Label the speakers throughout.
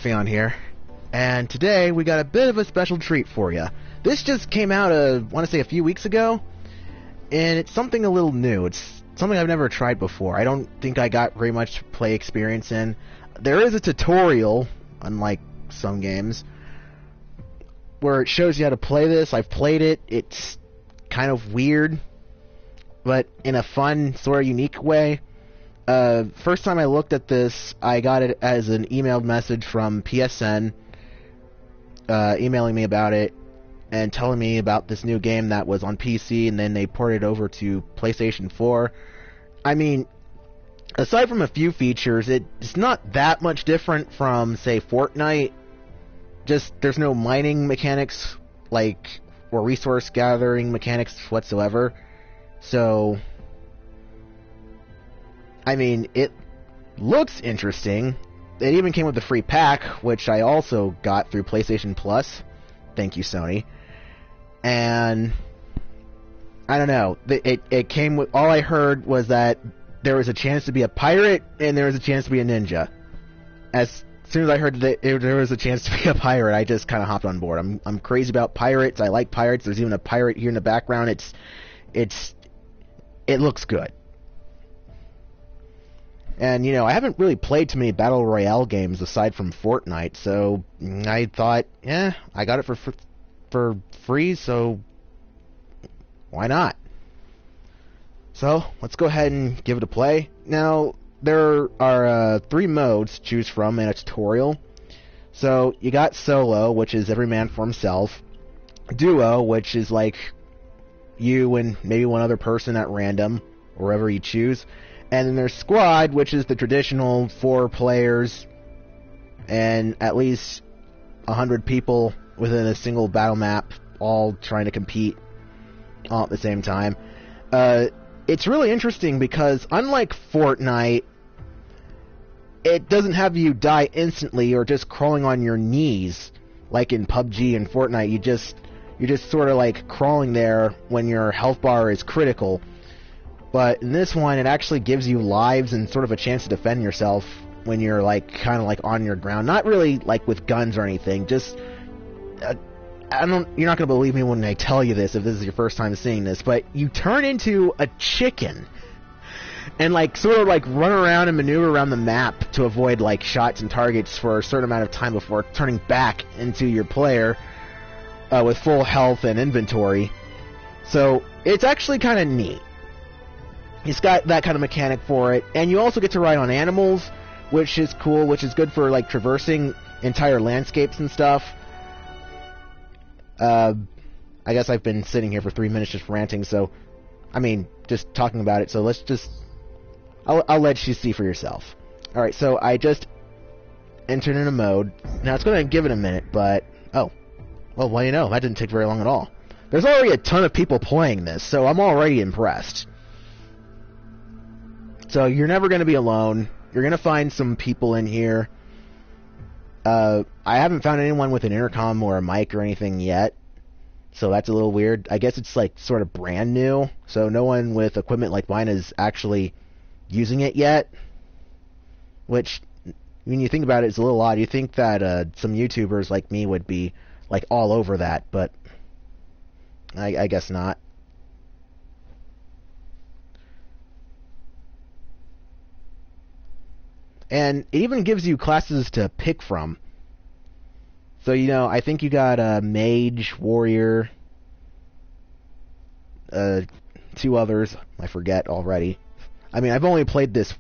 Speaker 1: Nepheon here, and today we got a bit of a special treat for you. This just came out, I want to say a few weeks ago, and it's something a little new. It's something I've never tried before. I don't think I got very much play experience in. There is a tutorial, unlike some games, where it shows you how to play this. I've played it. It's kind of weird, but in a fun, sort of unique way. First time I looked at this, I got it as an emailed message from PSN, emailing me about it and telling me about this new game that was on PC, and then they ported it over to PlayStation 4. I mean, aside from a few features, it's not that much different from, say, Fortnite. Just, there's no mining mechanics, or resource gathering mechanics whatsoever. So, I mean, it looks interesting. It even came with a free pack, which I also got through PlayStation Plus. Thank you, Sony. And I don't know. It came with, all I heard was that there was a chance to be a pirate and there was a chance to be a ninja. As soon as I heard that there was a chance to be a pirate, I just kind of hopped on board. I'm crazy about pirates. I like pirates. There's even a pirate here in the background. It looks good. And, you know, I haven't really played too many Battle Royale games aside from Fortnite, so I thought, yeah, I got it for free, so why not? So, let's go ahead and give it a play. Now, there are 3 modes to choose from in a tutorial. So, you got Solo, which is every man for himself. Duo, which is like you and maybe one other person at random, wherever you choose. And then there's Squad, which is the traditional 4 players and at least 100 people within a single battle map, all trying to compete all at the same time. It's really interesting because unlike Fortnite, it doesn't have you die instantly or just crawling on your knees like in PUBG and Fortnite. You're just sort of like crawling there when your health bar is critical. But in this one, it actually gives you lives and sort of a chance to defend yourself when you're kind of on your ground. Not really with guns or anything. Just you're not going to believe me when I tell you this if this is your first time seeing this, but you turn into a chicken and sort of run around and maneuver around the map to avoid shots and targets for a certain amount of time before turning back into your player with full health and inventory. So it's actually kind of neat. It's got that kind of mechanic for it, and you also get to ride on animals, which is cool, which is good for traversing entire landscapes and stuff. I guess I've been sitting here for 3 minutes just ranting, so I mean, just talking about it. So let's just, I'll let you see for yourself. All right, so I just entered in a mode. Now it's going to give it a minute, but well, you know, that didn't take very long at all. There's already a ton of people playing this, so I'm already impressed. So you're never going to be alone. You're going to find some people in here. I haven't found anyone with an intercom or a mic or anything yet, so that's a little weird. I guess it's sort of brand new, so no one with equipment like mine is actually using it yet. Which, when you think about it, it's a little odd. You think that some YouTubers like me would be all over that, but I guess not. And it even gives you classes to pick from. So, you know, I think you got a mage, warrior, 2 others. I forget already. I mean, I've only played this,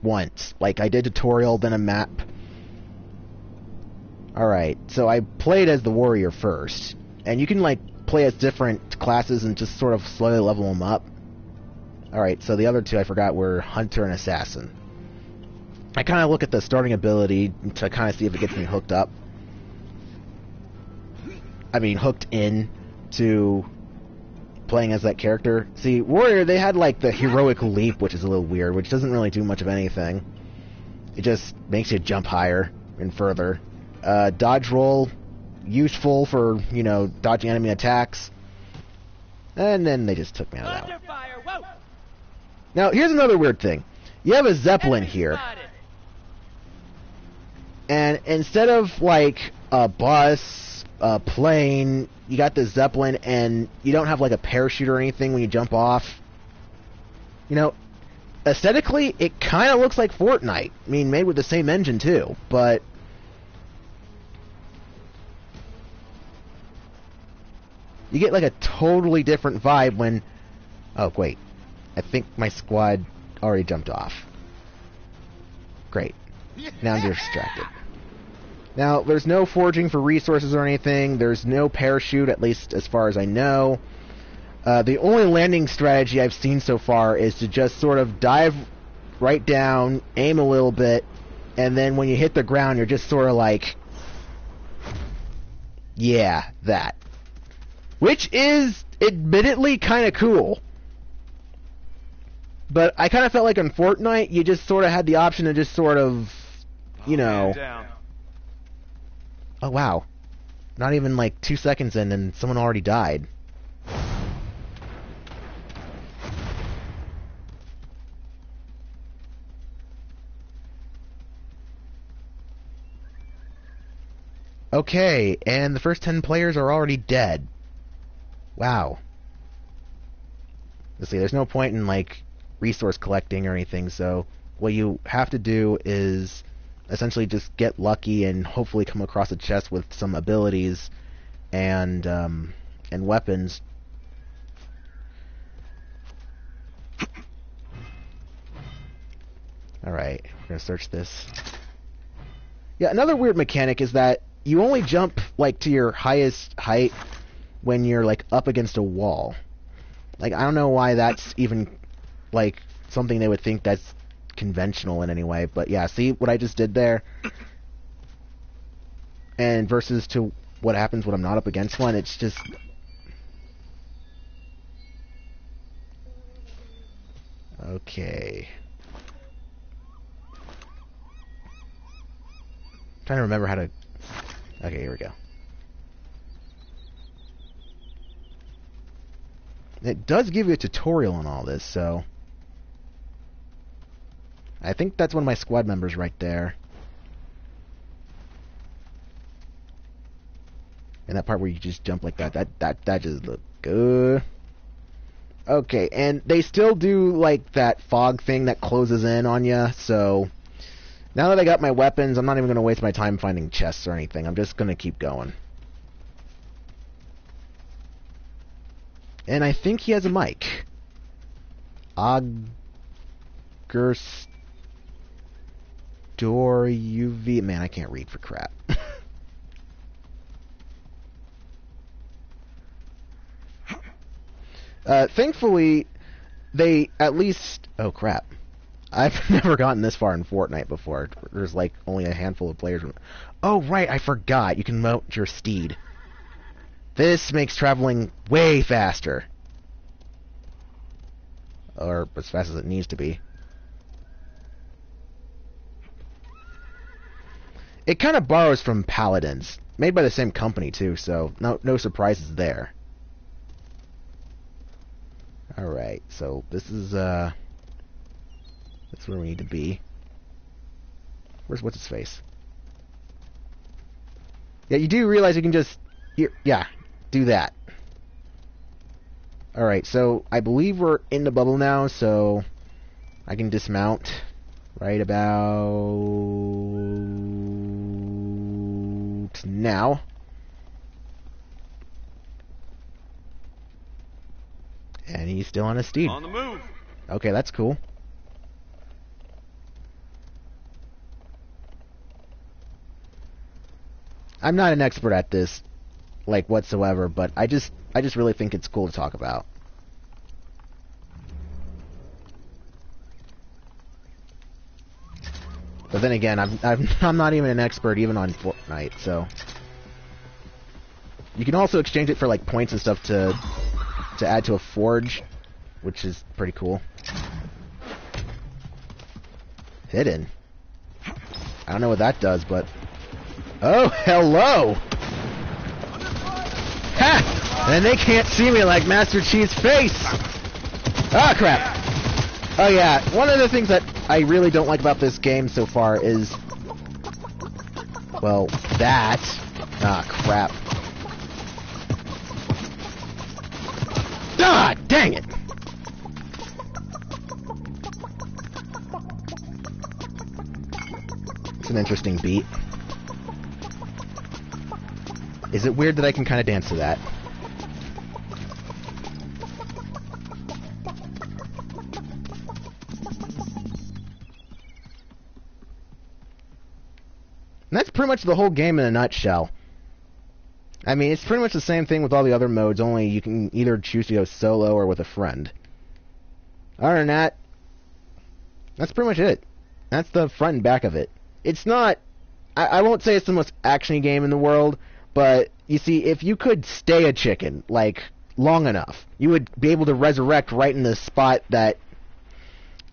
Speaker 1: once. I did tutorial, then a map. Alright, so I played as the warrior first. And you can, play as different classes and just sort of slowly level them up. Alright, so the other 2 I forgot were hunter and assassin. I kind of look at the starting ability to kind of see if it gets me hooked up. I mean, hooked in to playing as that character. See, Warrior, they had, the heroic leap, which is a little weird, which doesn't really do much of anything. It just makes you jump higher and further. Dodge roll, useful for, you know, dodging enemy attacks. And then they just took me out of that one. Now, here's another weird thing. You have a Zeppelin here. And instead of like a bus, a plane, you got the Zeppelin, and you don't have like a parachute or anything when you jump off. You know, aesthetically, it kind of looks like Fortnite. I mean, made with the same engine too, but you get like a totally different vibe when... Oh, wait. I think my squad already jumped off. Great. Now I'm distracted. Now, there's no foraging for resources or anything. There's no parachute, at least as far as I know. The only landing strategy I've seen so far is to just sort of dive right down, aim a little bit, and then when you hit the ground, you're just sort of like... Yeah, that. Which is, admittedly, kind of cool. But I kind of felt like in Fortnite, you just sort of had the option to just sort of, you know... Oh, wow. Not even like 2 seconds in and someone already died. Okay, and the first 10 players are already dead. Wow. Let's see, there's no point in, like, resource collecting or anything, so what you have to do is essentially just get lucky and hopefully come across a chest with some abilities and weapons. Alright, we're gonna search this. Yeah, another weird mechanic is that you only jump, like, to your highest height when you're, like, up against a wall. Like, I don't know why that's even, like, something they would think that's conventional in any way, but yeah, see what I just did there? And versus to what happens when I'm not up against one, it's just... Okay. I'm trying to remember how to... Okay, here we go. It does give you a tutorial on all this, so... I think that's one of my squad members right there. And that part where you just jump like that, that just looked good. Okay, and they still do, like, that fog thing that closes in on you, so... Now that I got my weapons, I'm not even going to waste my time finding chests or anything. I'm just going to keep going. And I think he has a mic. Auger's Door UV... Man, I can't read for crap. Thankfully, they at least... Oh, crap. I've never gotten this far in Fortnite before. There's, like, only a handful of players. Oh, right, I forgot. You can mount your steed. This makes traveling way faster. Or as fast as it needs to be. It kind of borrows from Paladins. Made by the same company, too, so no surprises there. Alright, so this is, that's where we need to be. What's his face? Yeah, you do realize you can just... yeah, do that. Alright, so I believe we're in the bubble now, so I can dismount right about now. And he's still on a steed.
Speaker 2: On the move.
Speaker 1: Okay, that's cool. I'm not an expert at this, like, whatsoever, but I just really think it's cool to talk about. But then again, I'm not even an expert even on Fortnite, so you can also exchange it for, like, points and stuff to add to a forge, which is pretty cool. Hidden. I don't know what that does, but... Oh, hello! Ha! And they can't see me like Master Chief's face! Ah, crap! Oh yeah, one of the things that I really don't like about this game so far is Well, that... Ah, crap. Ah, dang it! It's an interesting beat. Is it weird that I can kind of dance to that? And that's pretty much the whole game in a nutshell. I mean, it's pretty much the same thing with all the other modes, only you can either choose to go solo or with a friend. Other than that, that's pretty much it. That's the front and back of it. It's not... I won't say it's the most actiony game in the world, but, you see, if you could stay a chicken, like, long enough, you would be able to resurrect right in the spot that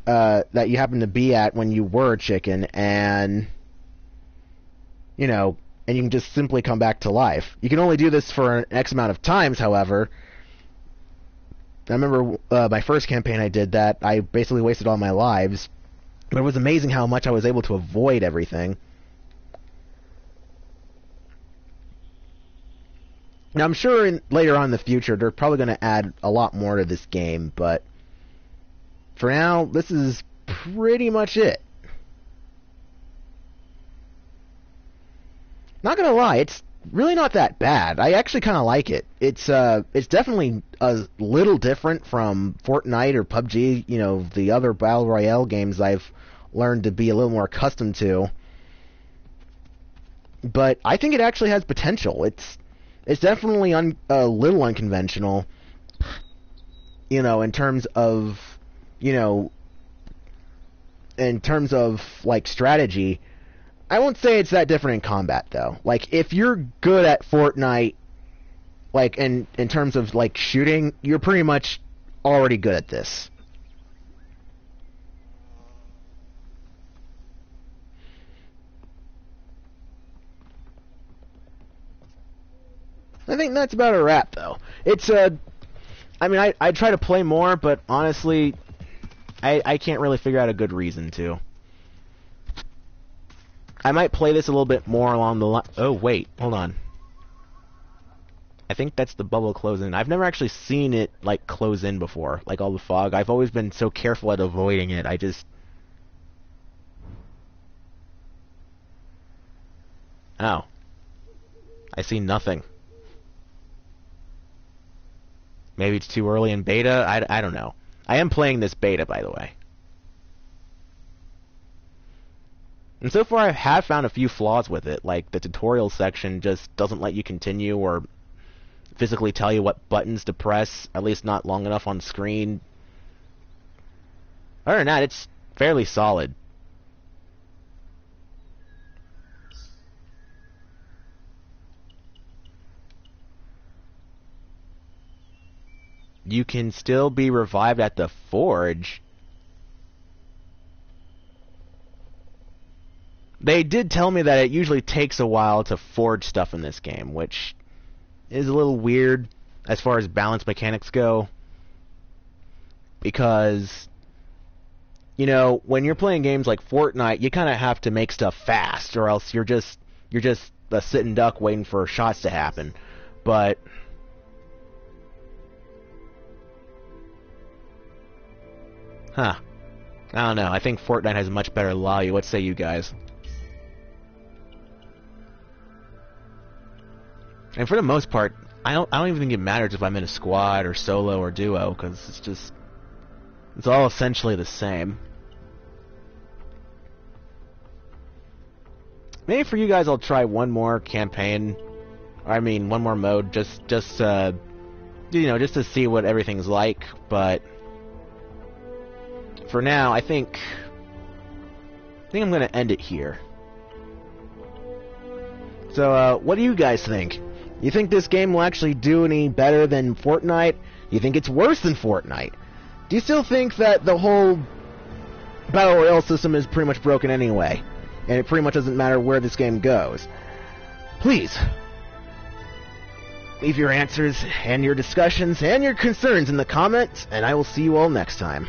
Speaker 1: you happen to be at when you were a chicken, and... you know, and you can just simply come back to life. You can only do this for an X amount of times, however. I remember my first campaign I did that. I basically wasted all my lives. But it was amazing how much I was able to avoid everything. Now, I'm sure later on in the future, they're probably going to add a lot more to this game, but for now, this is pretty much it. Not gonna lie, it's really not that bad. I actually kind of like it. It's definitely a little different from Fortnite or PUBG, you know, the other Battle Royale games I've learned to be a little more accustomed to. But I think it actually has potential. It's definitely a little unconventional, you know, in terms of, like, strategy. I won't say it's that different in combat, though. Like, if you're good at Fortnite, like, in terms of, like, shooting, you're pretty much already good at this. I think that's about a wrap, though. It's, I mean, I try to play more, but honestly, I can't really figure out a good reason to. I might play this a little bit more along the line. Oh, wait. Hold on. I think that's the bubble closing. I've never actually seen it, like, close in before. Like, all the fog. I've always been so careful at avoiding it. I just... Oh. I see nothing. Maybe it's too early in beta? I don't know. I am playing this beta, by the way. And so far I have found a few flaws with it, like the tutorial section just doesn't let you continue or physically tell you what buttons to press, at least not long enough on screen. Other than that, it's fairly solid. You can still be revived at the forge. They did tell me that it usually takes a while to forge stuff in this game, which is a little weird as far as balance mechanics go. Because, you know, when you're playing games like Fortnite, you kind of have to make stuff fast, or else you're just a sitting duck waiting for shots to happen. But I don't know. I think Fortnite has much better value. What say you guys? And for the most part, I don't even think it matters if I'm in a squad or solo or duo, because it's all essentially the same. Maybe for you guys, I'll try one more campaign, or I mean, one more mode, just to see what everything's like. But for now, I think I'm gonna end it here. So, what do you guys think? You think this game will actually do any better than Fortnite? You think it's worse than Fortnite? Do you still think that the whole Battle Royale system is pretty much broken anyway, and it pretty much doesn't matter where this game goes? Please, leave your answers and your discussions and your concerns in the comments, and I will see you all next time.